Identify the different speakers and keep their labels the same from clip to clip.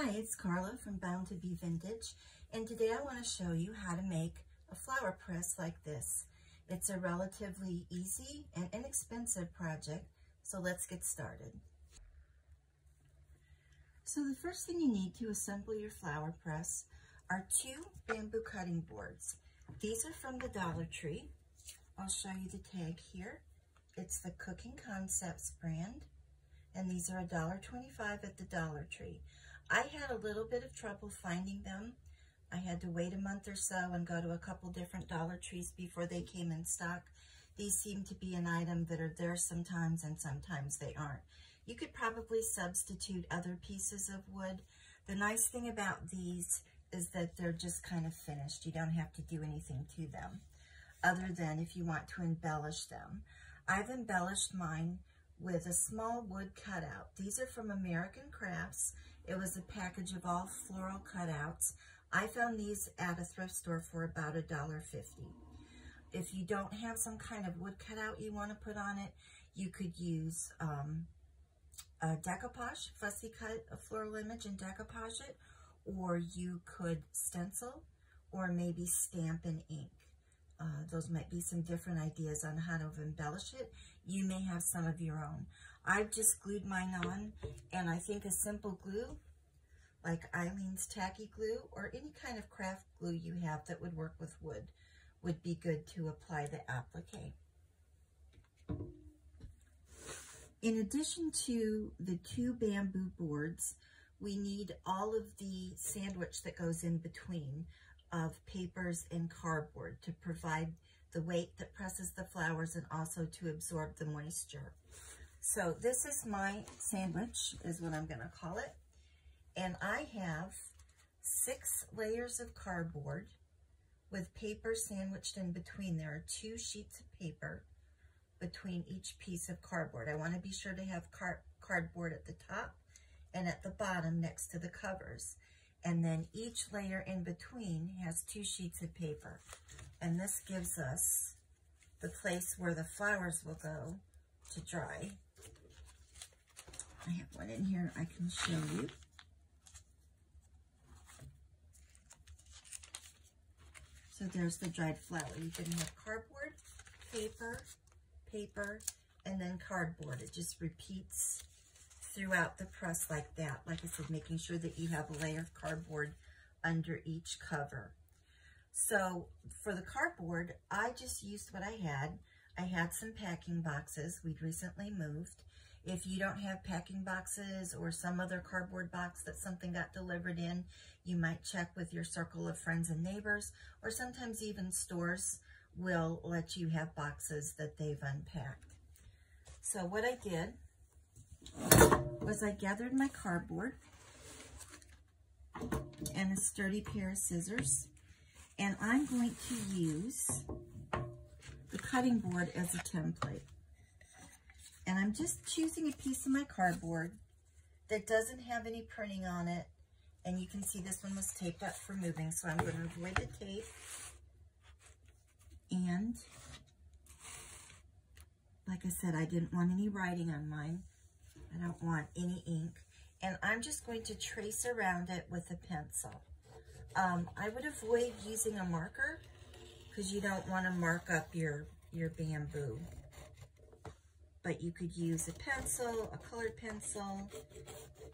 Speaker 1: Hi, it's Carla from Bound to Be Vintage, and today I want to show you how to make a flower press like this. It's a relatively easy and inexpensive project, so let's get started. So the first thing you need to assemble your flower press are 2 bamboo cutting boards. These are from the Dollar Tree. I'll show you the tag here. It's the Cooking Concepts brand, and these are $1.25 at the Dollar Tree. I had a little bit of trouble finding them. I had to wait a month or so and go to a couple different Dollar Trees before they came in stock. These seem to be an item that are there sometimes and sometimes they aren't. You could probably substitute other pieces of wood. The nice thing about these is that they're just kind of finished. You don't have to do anything to them other than if you want to embellish them. I've embellished mine with a small wood cutout. These are from American Crafts. It was a package of all floral cutouts. I found these at a thrift store for about $1.50. If you don't have some kind of wood cutout you want to put on it, you could use a decoupage, fussy cut a floral image and decoupage it, or you could stencil or maybe stamp and ink. Those might be some different ideas on how to embellish it. You may have some of your own. I've just glued mine on, and I think a simple glue, like Eileen's Tacky Glue, or any kind of craft glue you have that would work with wood, would be good to apply the applique. In addition to the 2 bamboo boards, we need all of the sandwich that goes in between of papers and cardboard to provide the weight that presses the flowers and also to absorb the moisture. So this is my sandwich, is what I'm going to call it. And I have 6 layers of cardboard with paper sandwiched in between. There are 2 sheets of paper between each piece of cardboard. I want to be sure to have cardboard at the top and at the bottom next to the covers. And then each layer in between has 2 sheets of paper. And this gives us the place where the flowers will go to dry. I have one in here I can show you. So there's the dried flower. You can have cardboard, paper, paper, and then cardboard. It just repeats throughout the press like that. Like I said, making sure that you have a layer of cardboard under each cover. So for the cardboard, I just used what I had. I had some packing boxes. We'd recently moved. If you don't have packing boxes or some other cardboard box that something got delivered in, you might check with your circle of friends and neighbors, or sometimes even stores will let you have boxes that they've unpacked. So what I did was I gathered my cardboard and a sturdy pair of scissors, and I'm going to use the cutting board as a template. And I'm just choosing a piece of my cardboard that doesn't have any printing on it, and you can see this one was taped up for moving, so I'm going to avoid the tape. And like I said, I didn't want any writing on mine. I don't want any ink. And I'm just going to trace around it with a pencil. I would avoid using a marker because you don't want to mark up your bamboo. But you could use a pencil, a colored pencil.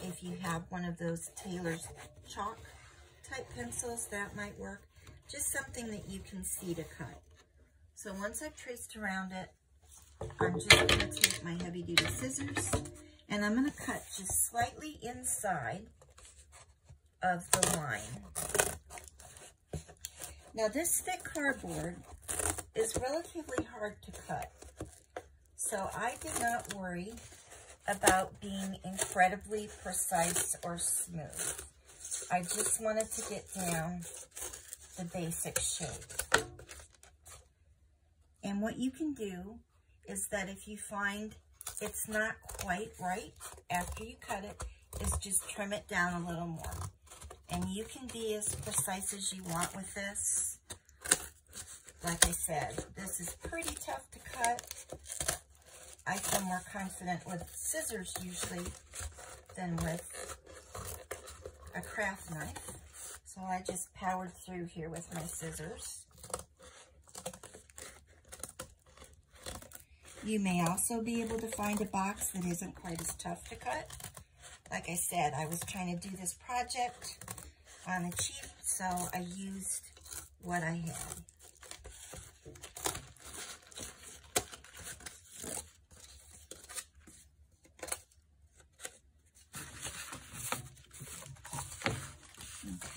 Speaker 1: If you have one of those Taylor's chalk type pencils, that might work. Just something that you can see to cut. So once I've traced around it, I'm just going to take my heavy duty scissors and I'm going to cut just slightly inside of the line. Now this thick cardboard is relatively hard to cut. So I did not worry about being incredibly precise or smooth. I just wanted to get down the basic shape. And what you can do is that if you find it's not quite right after you cut it, is just trim it down a little more. And you can be as precise as you want with this. Like I said, this is pretty tough to cut. I feel more confident with scissors usually than with a craft knife. So I just powered through here with my scissors. You may also be able to find a box that isn't quite as tough to cut. Like I said, I was trying to do this project on the cheap, so I used what I had.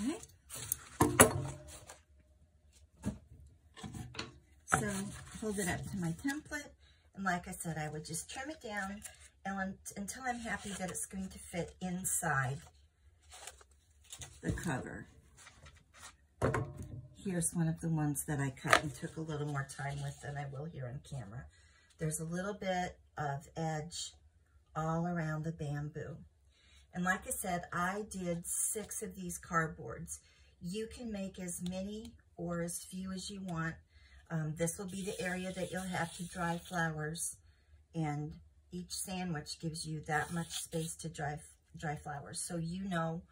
Speaker 1: Okay. So hold it up to my template, and like I said, I would just trim it down and until I'm happy that it's going to fit inside the cover. Here's one of the ones that I cut and took a little more time with than I will here on camera. There's a little bit of edge all around the bamboo. And like I said, I did 6 of these cardboards. You can make as many or as few as you want. This will be the area that you'll have to dry flowers, and each sandwich gives you that much space to dry flowers. So you know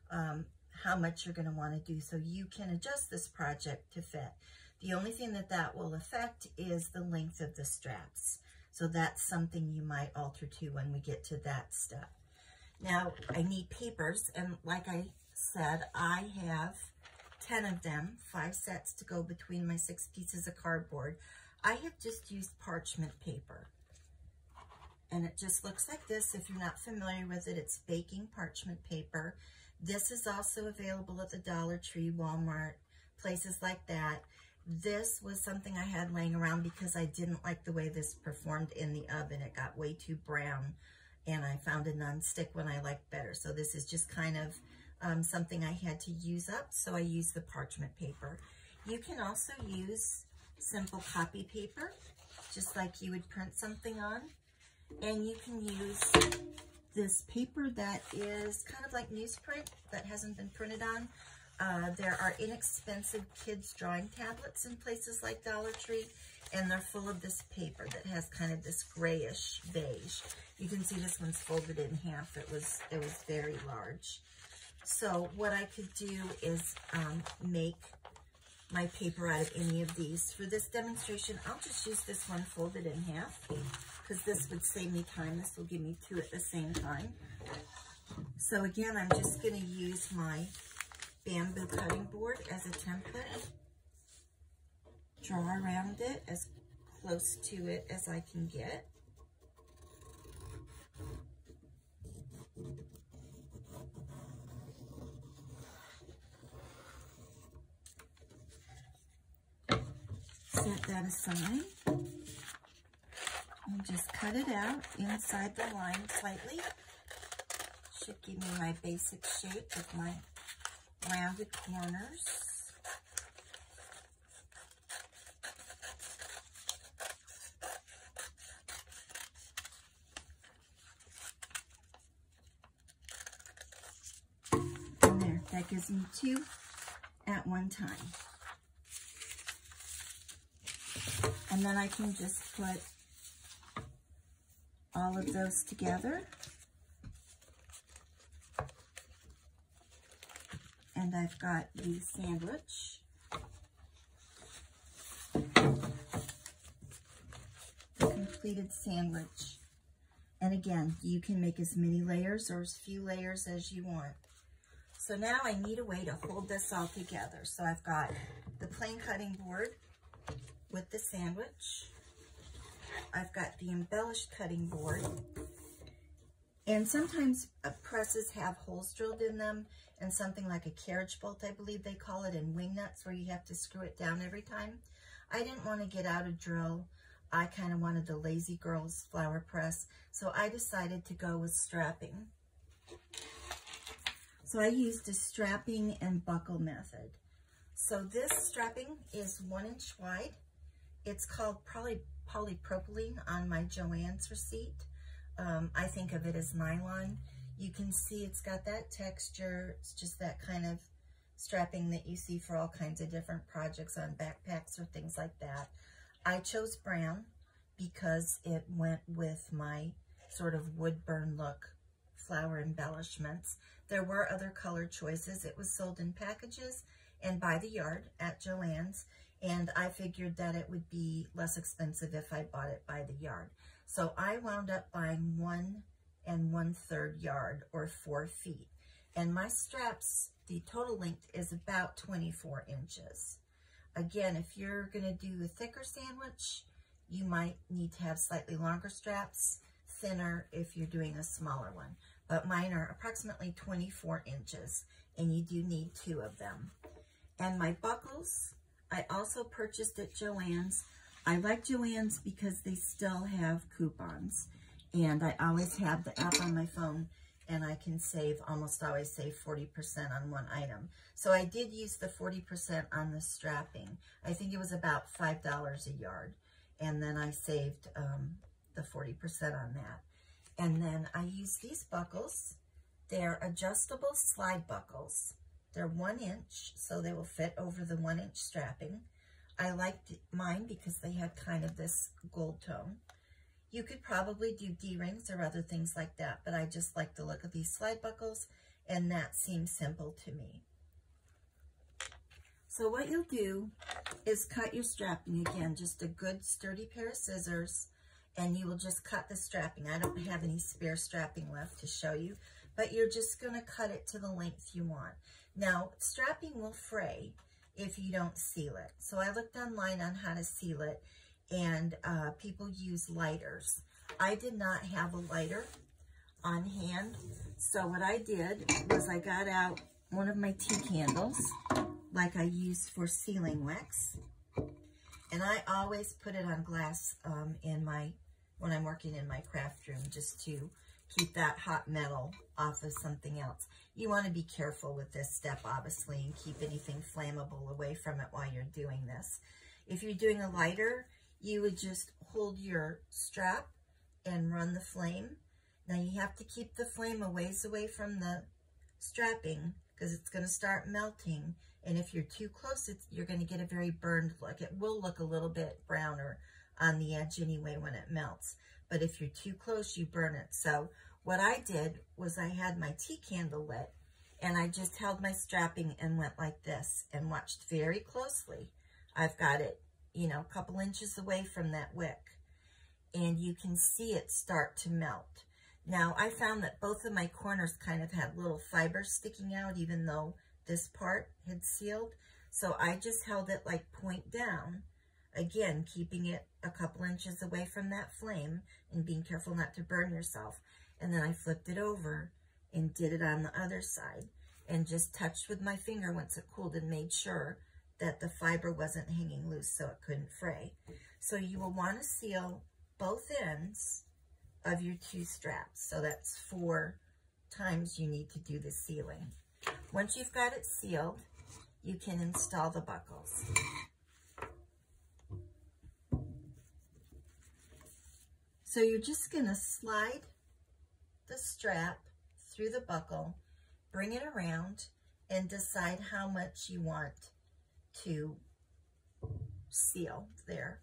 Speaker 1: how much you're going to want to do, so you can adjust this project to fit. The only thing that will affect is the length of the straps. So that's something you might alter too when we get to that step. Now, I need papers, and like I said, I have 10 of them, 5 sets to go between my 6 pieces of cardboard. I have just used parchment paper, and it just looks like this. If you're not familiar with it, it's baking parchment paper. This is also available at the Dollar Tree, Walmart, places like that. This was something I had laying around because I didn't like the way this performed in the oven. It got way too brown, and I found a non-stick one I liked better. So this is just kind of something I had to use up, so I used the parchment paper. You can also use simple copy paper, just like you would print something on. And you can use this paper that is kind of like newsprint that hasn't been printed on. There are inexpensive kids drawing tablets in places like Dollar Tree, and they're full of this paper that has kind of this grayish beige. You can see this one's folded in half. It was very large. So what I could do is make my paper out of any of these. For this demonstration, I'll just use this one folded in half because this would save me time. This will give me 2 at the same time. So again, I'm just going to use my bamboo cutting board as a template. Draw around it as close to it as I can get. Set that aside and just cut it out inside the line slightly. Should give me my basic shape with my rounded corners. And there, that gives me 2 at one time. And then I can just put all of those together. And I've got the sandwich. The completed sandwich. And again, you can make as many layers or as few layers as you want. So now I need a way to hold this all together. So I've got the plain cutting board with the sandwich. I've got the embellished cutting board. And sometimes presses have holes drilled in them, and something like a carriage bolt, I believe they call it, and wing nuts where you have to screw it down every time. I didn't want to get out a drill. I kind of wanted the Lazy Girls flower press, so I decided to go with strapping. So I used a strapping and buckle method. So this strapping is 1 inch wide. It's called polypropylene on my Joann's receipt. I think of it as nylon. You can see it's got that texture. It's just that kind of strapping that you see for all kinds of different projects on backpacks or things like that. I chose brown because it went with my sort of wood burn look flower embellishments. There were other color choices. It was sold in packages and by the yard at Joann's, and I figured that it would be less expensive if I bought it by the yard. So I wound up buying 1 1/3 yard, or 4 feet. And my straps, the total length is about 24 inches. Again, if you're gonna do a thicker sandwich, you might need to have slightly longer straps, thinner if you're doing a smaller one. But mine are approximately 24 inches, and you do need 2 of them. And my buckles, I also purchased at Joann's. I like Joann's because they still have coupons, and I always have the app on my phone, and I can almost always save 40% on one item. So I did use the 40% on the strapping. I think it was about $5 a yard, and then I saved the 40% on that. And then I use these buckles. They're adjustable slide buckles. They're 1 inch, so they will fit over the 1 inch strapping. I liked mine because they had kind of this gold tone. You could probably do D-rings or other things like that, but I just like the look of these slide buckles, and that seems simple to me. So what you'll do is cut your strapping. Again, just a good sturdy pair of scissors, and you will just cut the strapping. I don't have any spare strapping left to show you, but you're just gonna cut it to the length you want. Now, strapping will fray if you don't seal it. So I looked online on how to seal it, and people use lighters. I did not have a lighter on hand, so what I did was I got out one of my tea candles, like I use for sealing wax, and I always put it on glass when I'm working in my craft room, just to keep that hot metal off of something else. You want to be careful with this step, obviously, and keep anything flammable away from it while you're doing this. If you're doing a lighter, you would just hold your strap and run the flame. Now you have to keep the flame a ways away from the strapping because it's going to start melting. And if you're too close, you're going to get a very burned look. It will look a little bit browner on the edge anyway when it melts. But if you're too close, you burn it. So what I did was I had my tea candle lit, and I just held my strapping and went like this and watched very closely. I've got it, you know, a couple inches away from that wick, and you can see it start to melt. Now, I found that both of my corners kind of had little fibers sticking out, even though this part had sealed. So I just held it like point down, again, keeping it a couple inches away from that flame and being careful not to burn yourself. And then I flipped it over and did it on the other side and just touched with my finger once it cooled and made sure that the fiber wasn't hanging loose so it couldn't fray. So you will want to seal both ends of your 2 straps. So that's 4 times you need to do the sealing. Once you've got it sealed, you can install the buckles. So you're just going to slide the strap through the buckle, bring it around, and decide how much you want to seal there,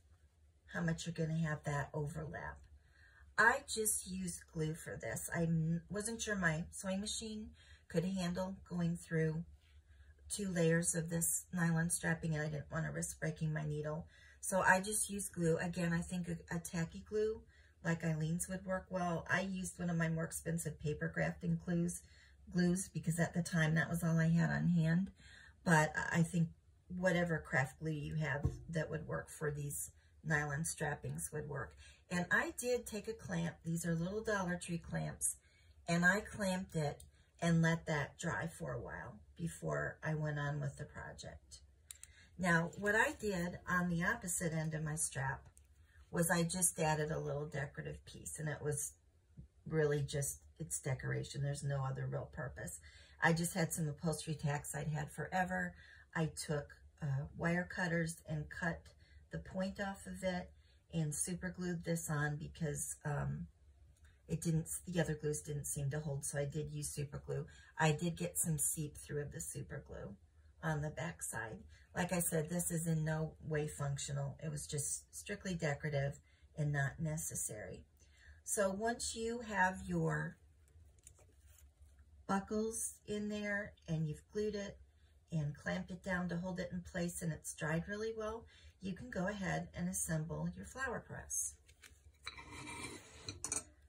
Speaker 1: how much you're going to have that overlap. I just used glue for this. I wasn't sure my sewing machine could handle going through 2 layers of this nylon strapping, and I didn't want to risk breaking my needle. So I just used glue. Again, I think a tacky glue like Eileen's would work well. I used one of my more expensive paper grafting glues because at the time that was all I had on hand. But I think whatever craft glue you have that would work for these nylon strappings would work. And I did take a clamp. These are little Dollar Tree clamps. And I clamped it and let that dry for a while before I went on with the project. Now, what I did on the opposite end of my strap was I just added a little decorative piece, and it was really just, it's decoration. There's no other real purpose. I just had some upholstery tacks I'd had forever. I took wire cutters and cut the point off of it and super glued this on because the other glues didn't seem to hold, so I did use super glue. I did get some seep through of the super glue on the back side. Like I said, this is in no way functional. It was just strictly decorative and not necessary. So once you have your buckles in there and you've glued it and clamped it down to hold it in place and it's dried really well, you can go ahead and assemble your flower press.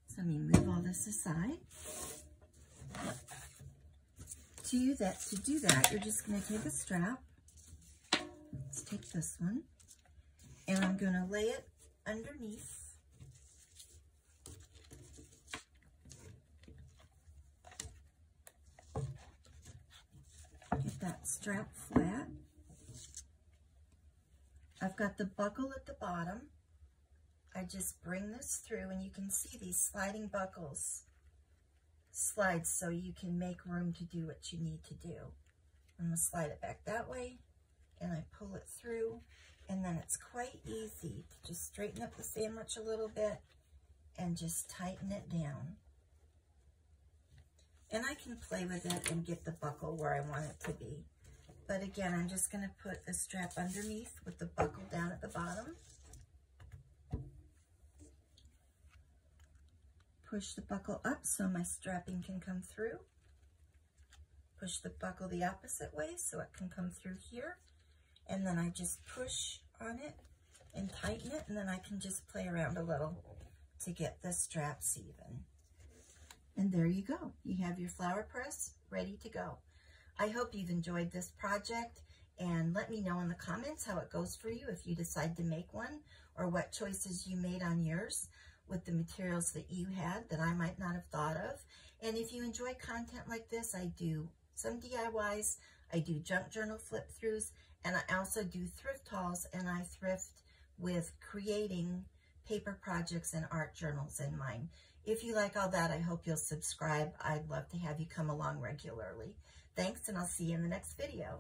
Speaker 1: So let me move all this aside. To do that, you're just going to take a strap. Let's take this one, and I'm going to lay it underneath. Get that strap flat. I've got the buckle at the bottom. I just bring this through, and you can see these sliding buckles slide so you can make room to do what you need to do. I'm going to slide it back that way, and I pull it through, and then it's quite easy to just straighten up the sandwich a little bit and just tighten it down. And I can play with it and get the buckle where I want it to be. But again, I'm just going to put the strap underneath with the buckle down at the bottom. Push the buckle up so my strapping can come through. Push the buckle the opposite way so it can come through here. And then I just push on it and tighten it, and then I can just play around a little to get the straps even. And there you go. You have your flower press ready to go. I hope you've enjoyed this project, and let me know in the comments how it goes for you if you decide to make one, or what choices you made on yours with the materials that you had that I might not have thought of. And if you enjoy content like this, I do some DIYs, I do junk journal flip throughs, and I also do thrift hauls, and I thrift with creating paper projects and art journals in mine. If you like all that, I hope you'll subscribe. I'd love to have you come along regularly. Thanks, and I'll see you in the next video.